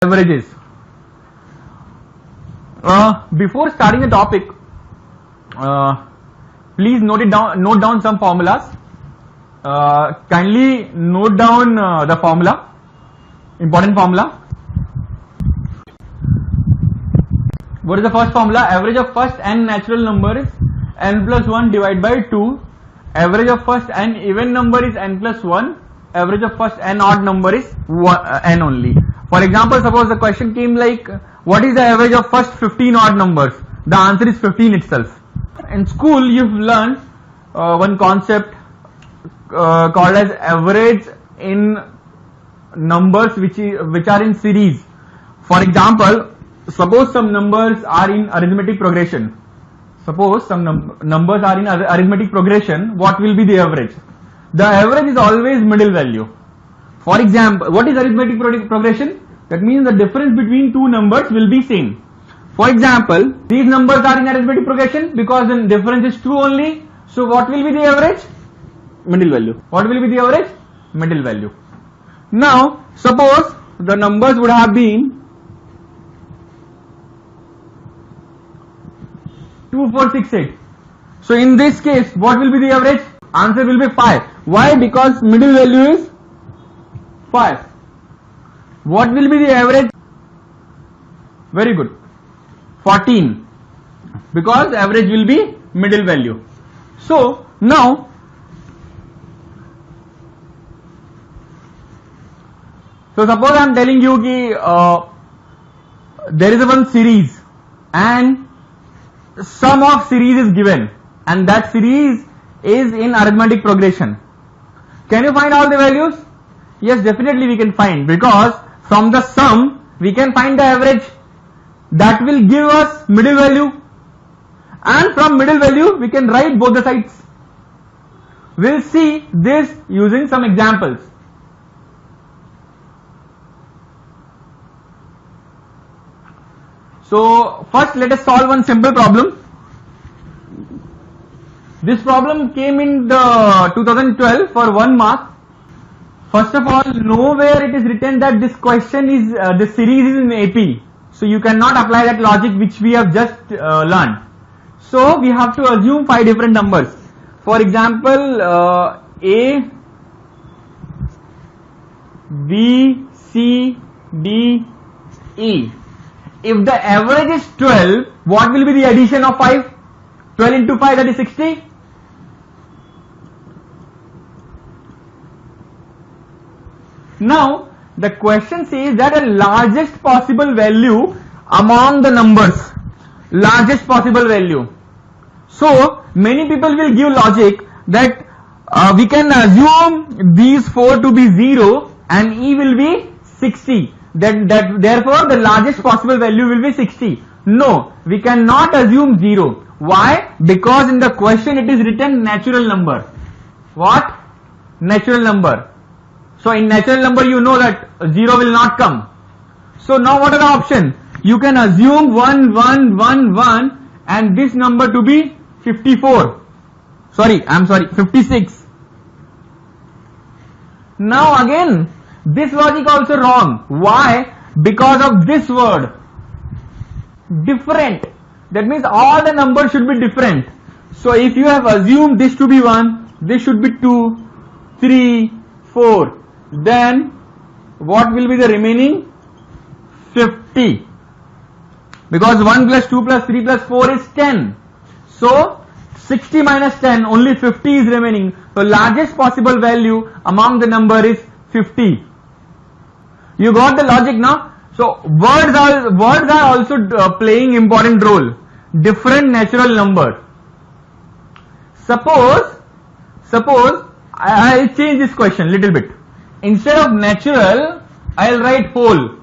Averages. Before starting the topic, please note down some formulas. Kindly note down the formula, important formula. What is the first formula? Average of first n natural number is n plus 1 divided by 2. Average of first n even number is n plus 1. Average of first n odd number is n only. For example, suppose the question came like, what is the average of first 15 odd numbers? The answer is 15 itself. In school, you've learned one concept called as average in numbers which are in series. For example, suppose some numbers are in arithmetic progression. Suppose some numbers are in arithmetic progression. What will be the average? The average is always middle value. For example, what is arithmetic progression? That means the difference between two numbers will be same. For example, these numbers are in arithmetic progression because the difference is 2 only. So what will be the average? Middle value. What will be the average? Middle value. Now, suppose the numbers would have been 2, 4, 6, 8. So in this case, what will be the average? Answer will be 5. Why? Because middle value is 5. What will be the average? Very good. 14. Because average will be middle value. So now, suppose I am telling you that there is one series and sum of series is given and that series is in arithmetic progression. Can you find all the values? Yes, definitely we can find, because from the sum we can find the average. That will give us middle value, and from middle value we can write both the sides. We'll see this using some examples. So first let us solve one simple problem. This problem came in the 2012 for 1 mark. First of all, nowhere it is written that this question is, the series is in AP. So you cannot apply that logic which we have just learned. So we have to assume 5 different numbers. For example, A, B, C, D, E. If the average is 12, what will be the addition of 5? 12 into 5, that is 60. Now, the question says that a largest possible value among the numbers. Largest possible value. So, many people will give logic that we can assume these 4 to be 0 and E will be 60. Therefore, the largest possible value will be 60. No, we cannot assume 0. Why? Because in the question it is written natural number. What? Natural number. So in natural number you know that 0 will not come. So now what are the options? You can assume 1, 1, 1, 1 and this number to be 54. 56. Now again, this logic also wrong. Why? Because of this word. Different. That means all the numbers should be different. So if you have assumed this to be 1, this should be 2, 3, 4. Then what will be the remaining? 50. Because 1 plus 2 plus 3 plus 4 is 10. So 60 minus 10, only 50 is remaining. So largest possible value among the number is 50. You got the logic now? So words are also playing important role. Different natural number. Suppose I'll change this question little bit. Instead of natural, I'll write whole.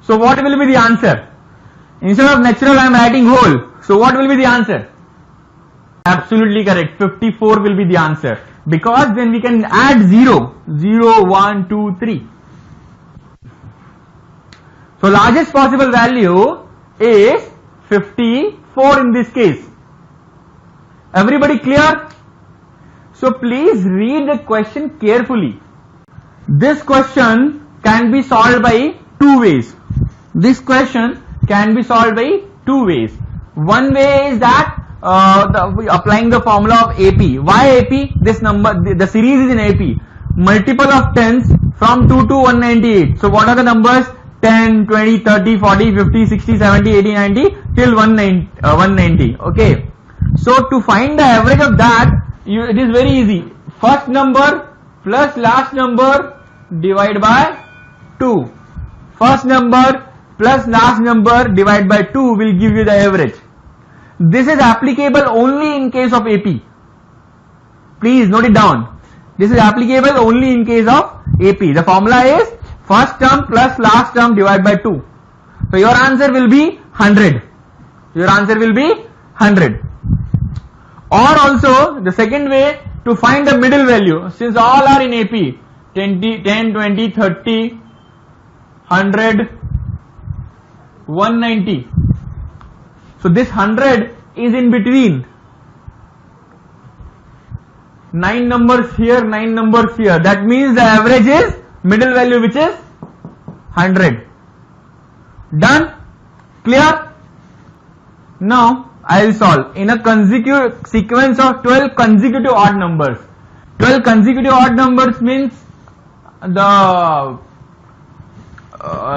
So what will be the answer? Instead of natural, I am writing whole. So what will be the answer? Absolutely correct. 54 will be the answer. Because then we can add 0. 0, 1, 2, 3. So largest possible value is 54 in this case. Everybody clear? So please read the question carefully. This question can be solved by two ways. This question can be solved by two ways. One way is that applying the formula of AP. Why AP? This number, the series is in AP. Multiple of 10s from 2 to 198. So what are the numbers? 10, 20, 30, 40, 50, 60, 70, 80, 90 till 190. Okay. So to find the average of that, it is very easy. First number plus last number divide by 2. First number plus last number divide by 2 will give you the average. This is applicable only in case of AP. Please note it down. This is applicable only in case of AP. The formula is first term plus last term divided by 2. So your answer will be 100. Your answer will be 100. Or also the second way to find the middle value, since all are in AP, 10, 20, 30, 100, 190. So this 100 is in between. 9 numbers here, 9 numbers here. That means the average is middle value, which is 100. Done? Clear? Now I will solve in a consecutive sequence of 12 consecutive odd numbers. 12 consecutive odd numbers means the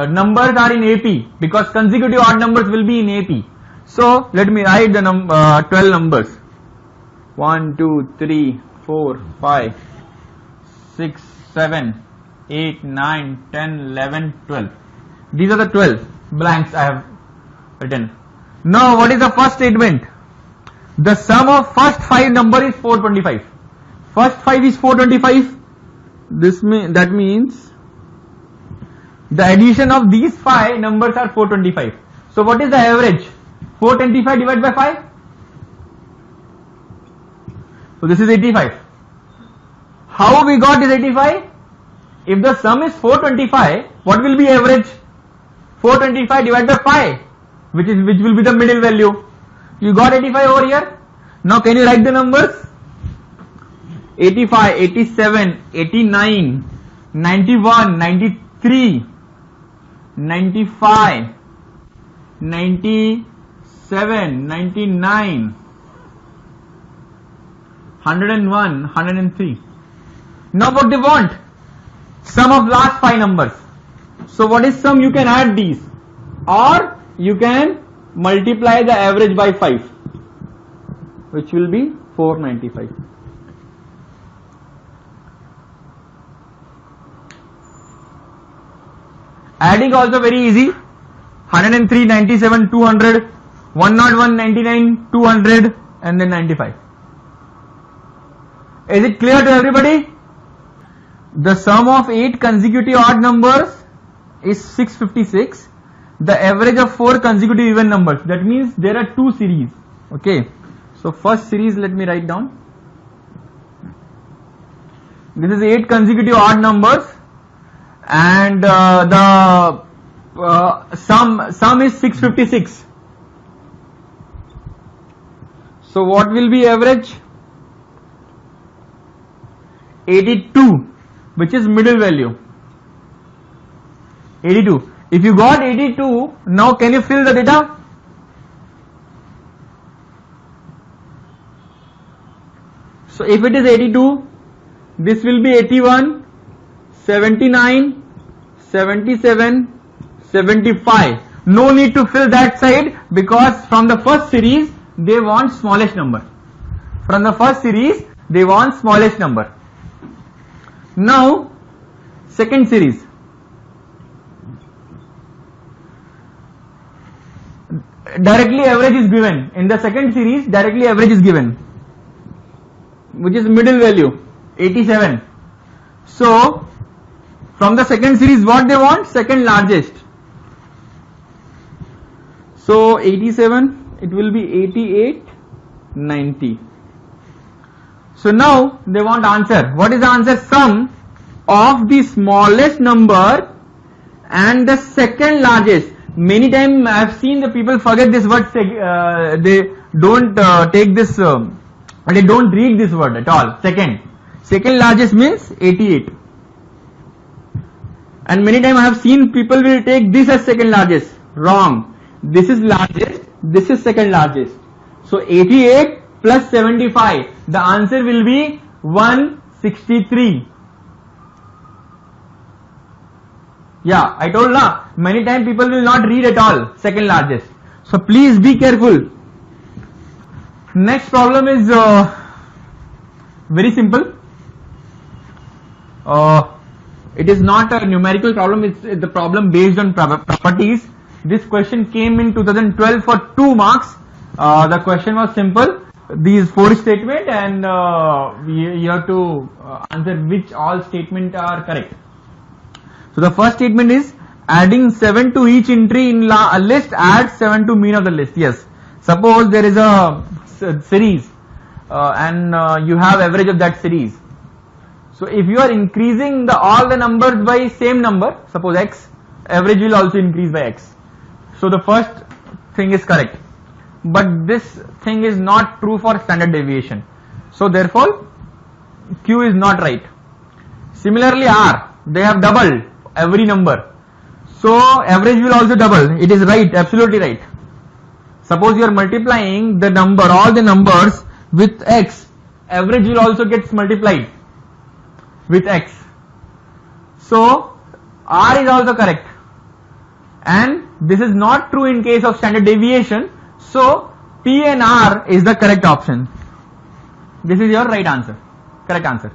numbers are in AP, because consecutive odd numbers will be in AP. So let me write the 12 numbers. 1, 2, 3, 4, 5, 6, 7, 8, 9, 10, 11, 12. These are the 12 blanks I have written. Now what is the first statement? The sum of first 5 number is 425. First 5 is 425. That means the addition of these 5 numbers are 425. So what is the average? 425 divided by 5. So this is 85. How we got this 85? If the sum is 425, what will be average? 425 divided by 5, which will be the middle value. You got 85 over here. Now can you write the numbers? 85, 87, 89, 91, 93, 95, 97, 99, 101, 103. Now what they want? Sum of last 5 numbers. So what is sum? You can add these, or you can multiply the average by 5, which will be 495. Adding also very easy. 103, 97, 200, 101, 99, 200, and then 95. Is it clear to everybody? The sum of 8 consecutive odd numbers is 656. The average of 4 consecutive even numbers. That means there are 2 series. Okay. So first series, let me write down. This is 8 consecutive odd numbers, and the sum is 656. So what will be average? 82, which is middle value. 82. If you got 82, now can you fill the data? So if it is 82, this will be 81, 79, 77, 75. No need to fill that side, because from the first series they want smallest number. From the first series they want smallest number. Now second series. Directly average is given. In the second series, directly average is given, which is middle value, 87. So from the second series, what they want? Second largest. So 87, it will be 88, 90. So now they want answer. What is the answer? Sum of the smallest number and the second largest. Many times I have seen the people forget this word. They don't take this But they don't read this word at all. Second largest means 88. And many times I have seen people will take this as second largest. Wrong. This is largest, this is second largest. So 88 plus 75, the answer will be 163. Yeah, I told na, many times people will not read at all, second largest. So please be careful. Next problem is very simple. It is not a numerical problem, it's the problem based on properties. This question came in 2012 for 2 marks. The question was simple. These 4 statements and you have to answer which all statements are correct. So the first statement is adding 7 to each entry in a list adds 7 to mean of the list. Yes. Suppose there is a series and you have average of that series. So if you are increasing all the numbers by same number, suppose x, average will also increase by x. So the first thing is correct. But this thing is not true for standard deviation. So therefore Q is not right. Similarly R, they have doubled every number. So average will also double. It is right, absolutely right. Suppose you are multiplying the number, all the numbers with x, average will also gets multiplied with x. So R is also correct. And this is not true in case of standard deviation. So P and R is the correct option. This is your right answer, correct answer.